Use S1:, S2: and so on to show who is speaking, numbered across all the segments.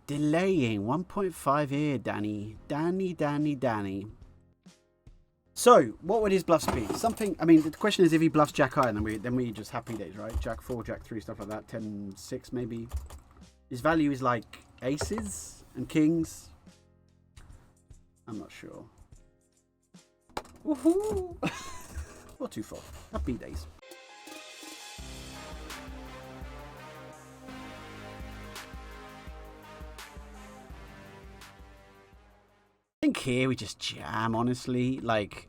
S1: delaying 1.5 here, Danny. Danny. So, what would his bluffs be? Something, I mean, the question is if he bluffs Jack high, then we just happy days, right? Jack 4, Jack 3, stuff like that. 10, 6 maybe. His value is like aces and kings. I'm not sure. Woohoo! Or 2-4. Happy days. I think here we just jam, honestly. Like,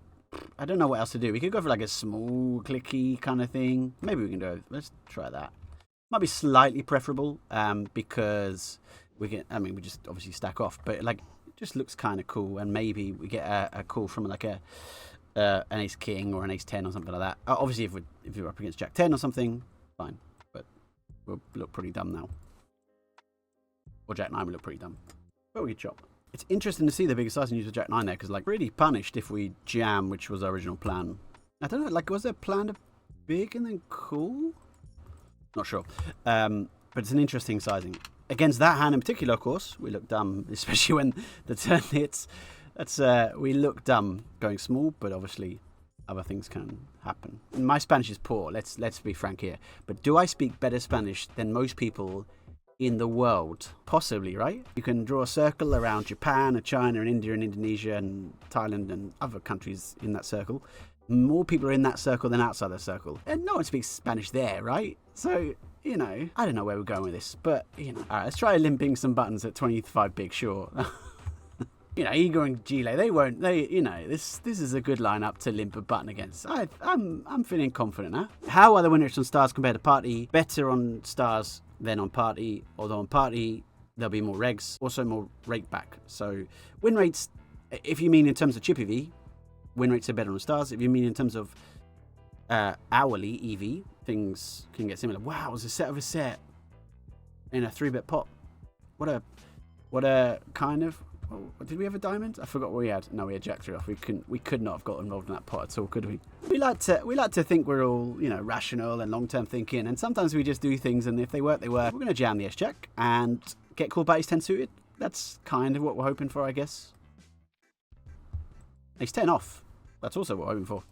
S1: I don't know what else to do. We could go for like a small clicky kind of thing. Maybe we can do it. Let's try that. Might be slightly preferable because we just obviously stack off. But like, it just looks kind of cool. And maybe we get a call from like an ace king or an ace 10 or something like that. Obviously, if we're up against Jack 10 or something, fine. But we'll look pretty dumb now. Or Jack 9 will look pretty dumb. But we could chop. It's interesting to see the bigger size and use of Jack 9 there, because like really punished if we jam, which was our original plan. I don't know, like was there a plan to big and then call? Not sure. But it's an interesting sizing. Against that hand in particular, of course, we look dumb, especially when the turn hits. We look dumb going small, but obviously other things can happen. And my Spanish is poor, let's be frank here. But do I speak better Spanish than most people in the world? Possibly, right? You can draw a circle around Japan and China and India and Indonesia and Thailand and other countries in that circle. More people are in that circle than outside the circle. And no one speaks Spanish there, right? So, you know, I don't know where we're going with this, but, you know. All right, let's try limping some buttons at 25 big, sure. You know, Igor and Gile, this is a good lineup to limp a button against. I'm feeling confident now. How are the win rates on stars compared to party? Better on stars than on party, although on party there'll be more regs, also more rake back. So win rates, if you mean in terms of chippy V, win rates are better on stars. If you mean in terms of hourly EV, things can get similar. Wow, it was a set of a set in a 3-bet pot. What a kind of. Oh, did we have a diamond? I forgot what we had. No, we had Jack 3 off. We could not have got involved in that pot at all, could we? We like to think we're all, you know, rational and long-term thinking, and sometimes we just do things, and if they work, they work. We're going to jam the S-Jack and get called by ace 10 suited. That's kind of what we're hoping for, I guess. Ace 10 off. That's also what we're hoping for.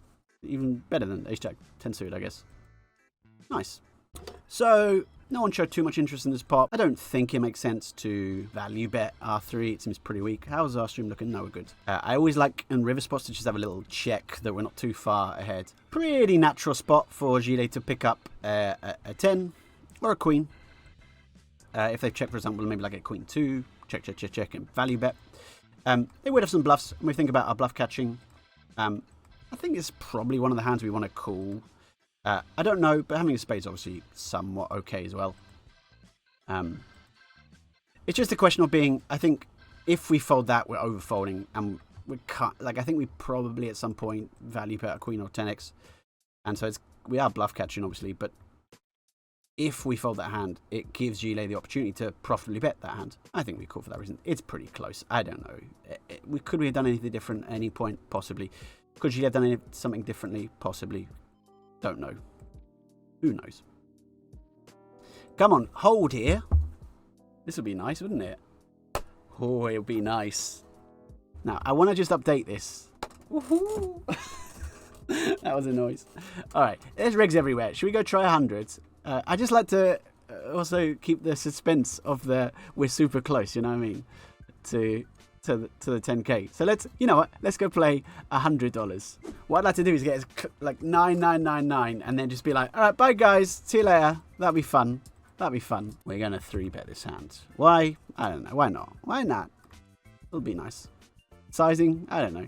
S1: Even better than ace Jack 10 suited, I guess. Nice. So no one showed too much interest in this pot. I don't think it makes sense to value bet R3. It seems pretty weak. How's our stream looking? No, we're good. I always like in river spots to just have a little check that we're not too far ahead. Pretty natural spot for Gile to pick up a 10 or a queen. If they check, for example, maybe like a queen 2, check, and value bet. They would have some bluffs. When we think about our bluff catching, I think it's probably one of the hands we want to call. I don't know, but having a spade's obviously somewhat okay as well. It's just a question of being, I think, if we fold that, we're overfolding, and we can't, like, I think we probably at some point value bet a queen or 10x, and so we are bluff catching, obviously, but if we fold that hand, it gives Gile the opportunity to profitably bet that hand. I think we call for that reason. It's pretty close. I don't know. Could we have done anything different at any point? Possibly. Could Gile have done something differently? Possibly. Don't know. Who knows? Come on, hold here. This would be nice, wouldn't it? Oh, it would be nice. Now, I want to just update this. Woohoo! That was a noise. All right, there's regs everywhere. Should we go try 100? I just like to also keep the suspense of we're super close, you know what I mean? To the 10k. So let's go play $100. What I'd like to do is get like 9999 and then just be like, all right, bye guys, see you later. That'd be fun. We're gonna 3-bet this hand. Why? I don't know. Why not? It'll be nice. Sizing? I don't know.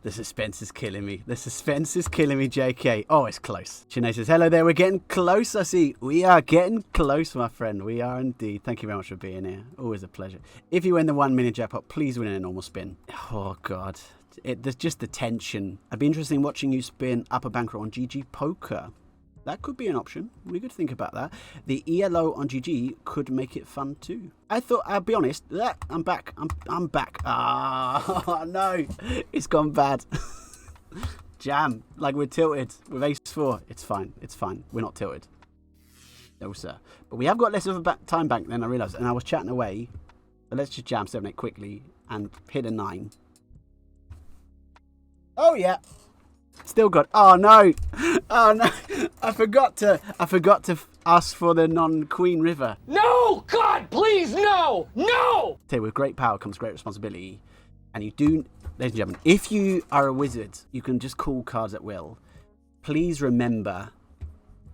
S1: The suspense is killing me. JK. Oh, it's close. Chine says, hello there. We're getting close. I see. We are getting close, my friend. We are indeed. Thank you very much for being here. Always a pleasure. If you win the 1 million jackpot, please win in a normal spin. Oh, God. There's just the tension. I'd be interested in watching you spin upper bankroll on GG Poker. That could be an option. We could think about that. The ELO on GG could make it fun too. I'll be honest. I'm back. I'm back. Ah, no. It's gone bad. Jam. Like we're tilted with ace 4. It's fine. We're not tilted. No, sir. But we have got less of a time bank than I realised. And I was chatting away. So let's just jam 7-8 quickly and hit a 9. Oh yeah. Still got. Oh no. Oh no. I forgot to ask for the non-queen river.
S2: No! God, please, no! No!
S1: Okay, with great power comes great responsibility. And you do, ladies and gentlemen, if you are a wizard, you can just call cards at will. Please remember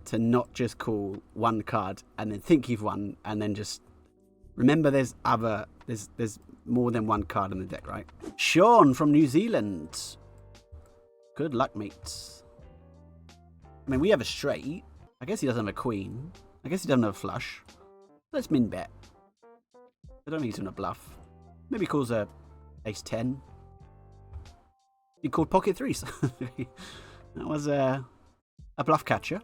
S1: to not just call one card and then think you've won and then just remember there's more than one card in the deck, right? Sean from New Zealand. Good luck, mates. I mean, we have a straight. I guess he doesn't have a queen. I guess he doesn't have a flush. Let's min bet. I don't think he's going to bluff. Maybe he calls a ace 10. He called pocket threes. That was a bluff catcher.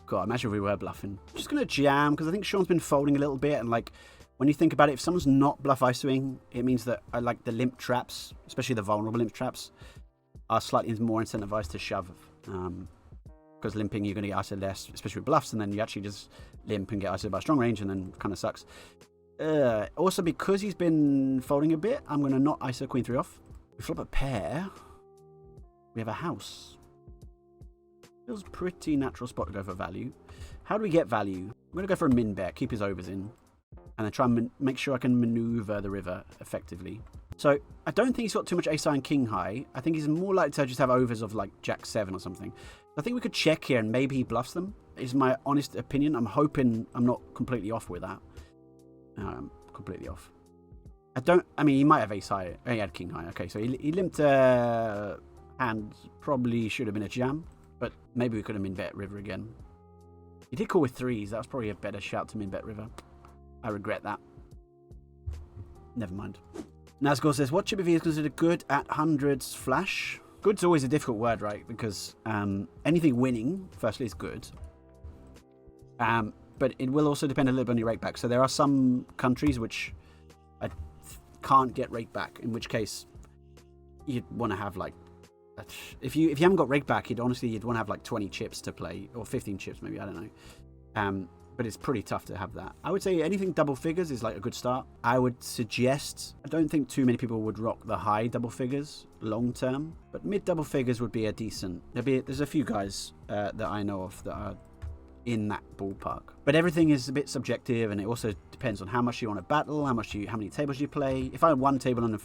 S1: God, imagine if we were bluffing. Just going to jam, because I think Sean's been folding a little bit. And, like, when you think about it, if someone's not bluff ISOing, it means that, like, the limp traps, especially the vulnerable limp traps, are slightly more incentivized to shove. Because limping, you're going to get ISO less, especially with bluffs, and then you actually just limp and get ISO by strong range, and then kind of sucks. Also, because he's been folding a bit, I'm going to not ISO queen 3 off. We flop a pair. We have a house. Feels a pretty natural spot to go for value. How do we get value? I'm going to go for a min bet, keep his overs in, and then try and make sure I can maneuver the river effectively. So I don't think he's got too much ace high and king high. I think he's more likely to just have overs of like jack 7 or something. I think we could check here and maybe he bluffs them, is my honest opinion. I'm hoping I'm not completely off with that. I'm completely off. I mean, he might have ace high. Oh, he had king high. Okay, so he limped hand. Probably should have been a jam, but maybe we could have min bet river again. He did call with threes. That was probably a better shout to min bet river. I regret that. Never mind. Nazgul says, what chip of is considered good at hundreds flash? Good's always a difficult word, right? Because anything winning, firstly, is good. But it will also depend a little bit on your rate back. So there are some countries which can't get rate back, in which case you'd want to have like, if you haven't got rate back, you'd want to have like 20 chips to play, or 15 chips maybe, I don't know. But it's pretty tough to have that. I would say anything double figures is like a good start. I would suggest, I don't think too many people would rock the high double figures long term, but mid double figures would be a decent. There's a few guys that I know of that are in that ballpark. But everything is a bit subjective, and it also depends on how much you want to battle, how many tables you play. If I had one table and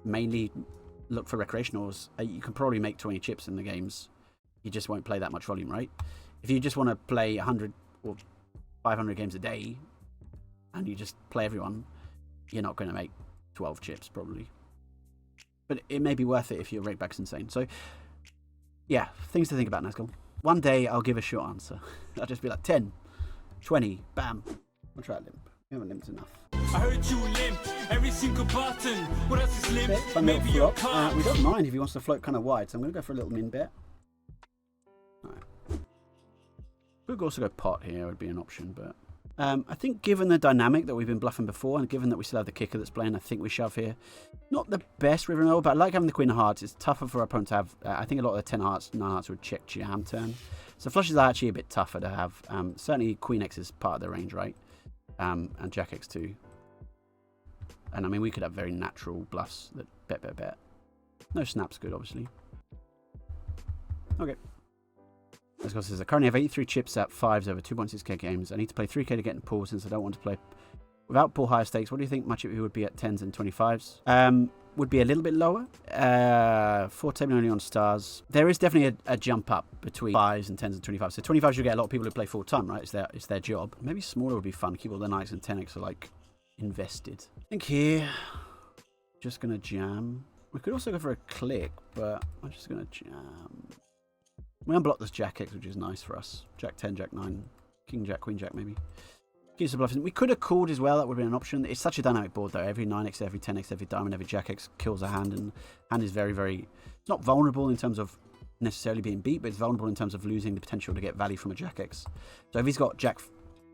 S1: mainly look for recreationals, you can probably make 20 chips in the games. You just won't play that much volume, right? If you just want to play 100 or 500 games a day and you just play everyone, you're not going to make 12 chips probably. But it may be worth it if your rate back's insane. So, yeah, things to think about, Nazgul. One day I'll give a short answer. I'll just be like 10, 20, bam. I'll try a limp. We haven't limped enough.
S2: I heard you limp every single button. What else is limp?
S1: Okay, maybe your card. We don't mind if he wants to float kind of wide, so I'm going to go for a little min bet. We could also go pot here, would be an option, but I think given the dynamic that we've been bluffing before, and given that we still have the kicker that's playing, I think we shove here. Not the best river and all, but I like having the queen of hearts. It's tougher for our opponent to have. I think a lot of the 10 hearts, 9 hearts would check jam turn. So flushes are actually a bit tougher to have. Certainly queen X is part of the range, right? And jack X too. And I mean, we could have very natural bluffs that bet. No snaps good, obviously. Okay. As God says, I currently have 83 chips at 5s over 2.6k games. I need to play 3k to get in pool since I don't want to play without pool higher stakes. What do you think much of it would be at 10s and 25s? Would be a little bit lower. 4 table only on stars. There is definitely a jump up between 5s and 10s and 25s. So 25s you get a lot of people who play full time, right? It's their job. Maybe smaller would be fun. Keep all the 9x and 10x are like invested. I think here, just going to jam. We could also go for a click, but I'm just going to jam. We unblock this jack X, which is nice for us. Jack 10, Jack 9, King Jack, Queen Jack, maybe. Keeps the bluffing. We could have called as well. That would have been an option. It's such a dynamic board, though. Every 9x, every 10x, every diamond, every jack X kills a hand. And hand is very, very... It's not vulnerable in terms of necessarily being beat, but it's vulnerable in terms of losing the potential to get value from a jack X. So if he's got jack...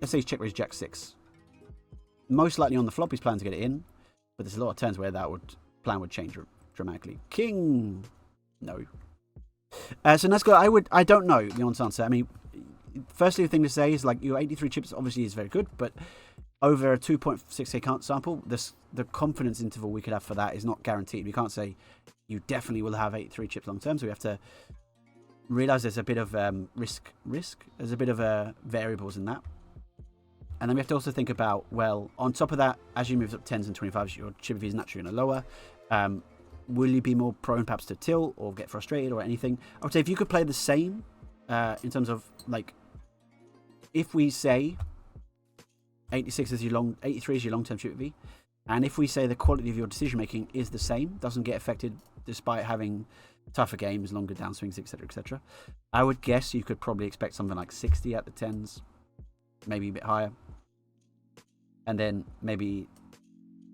S1: Let's say he's check raised jack 6. Most likely on the flop, he's planning to get it in. But there's a lot of turns where that plan would change dramatically. King... No. So Nazgul, I don't know the honest answer. I mean, firstly, the thing to say is like your 83 chips obviously is very good, but over a 2.6k count sample, the confidence interval we could have for that is not guaranteed. We can't say you definitely will have 83 chips long term. So we have to realize there's a bit of risk. There's a bit of variables in that. And then we have to also think about, well, on top of that, as you move up 10s and 25s, your chip is naturally going to lower. Will you be more prone perhaps to tilt or get frustrated or anything? I would say if you could play the same in terms of, like, if we say 83 is your long-term chip V, and if we say the quality of your decision-making is the same, doesn't get affected despite having tougher games, longer downswings, etc., I would guess you could probably expect something like 60 at the 10s, maybe a bit higher. And then maybe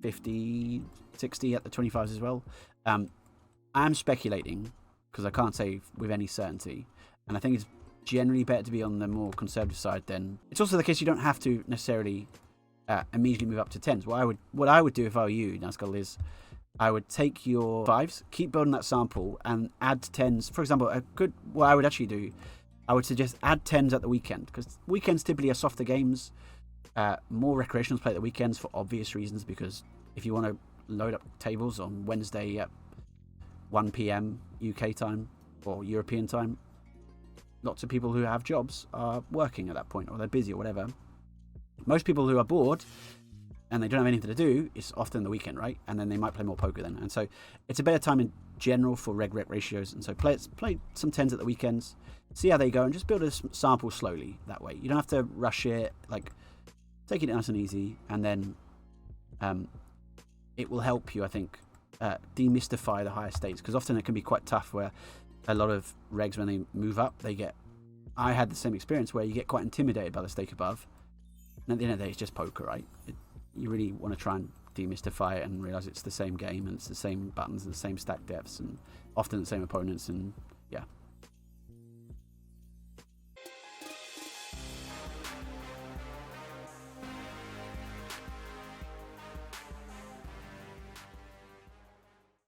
S1: 50, 60 at the 25s as well. I'm speculating because I can't say with any certainty. And I think it's generally better to be on the more conservative side then. It's also the case you don't have to necessarily immediately move up to 10s. What I would do if I were you, Nazgul, is I would take your 5s, keep building that sample, and add 10s. For example, what I would actually do, I would suggest add 10s at the weekend, because weekends typically are softer games. More recreationals play at the weekends for obvious reasons, because if you want to load up tables on Wednesday at 1 p.m. UK time or European time, lots of people who have jobs are working at that point, or they're busy or whatever. Most people who are bored and they don't have anything to do, it's often the weekend, right? And then they might play more poker then. And so it's a better time in general for reg ratios. And so play some 10s at the weekends, see how they go, and just build a sample slowly that way. You don't have to rush it. Like, take it nice and easy, and then it will help you, I think, demystify the higher states, because often it can be quite tough where a lot of regs, when they move up, I had the same experience where you get quite intimidated by the stake above, and at the end of the day, it's just poker, right? You really want to try and demystify it and realize it's the same game, and it's the same buttons and the same stack depths, and often the same opponents, and yeah.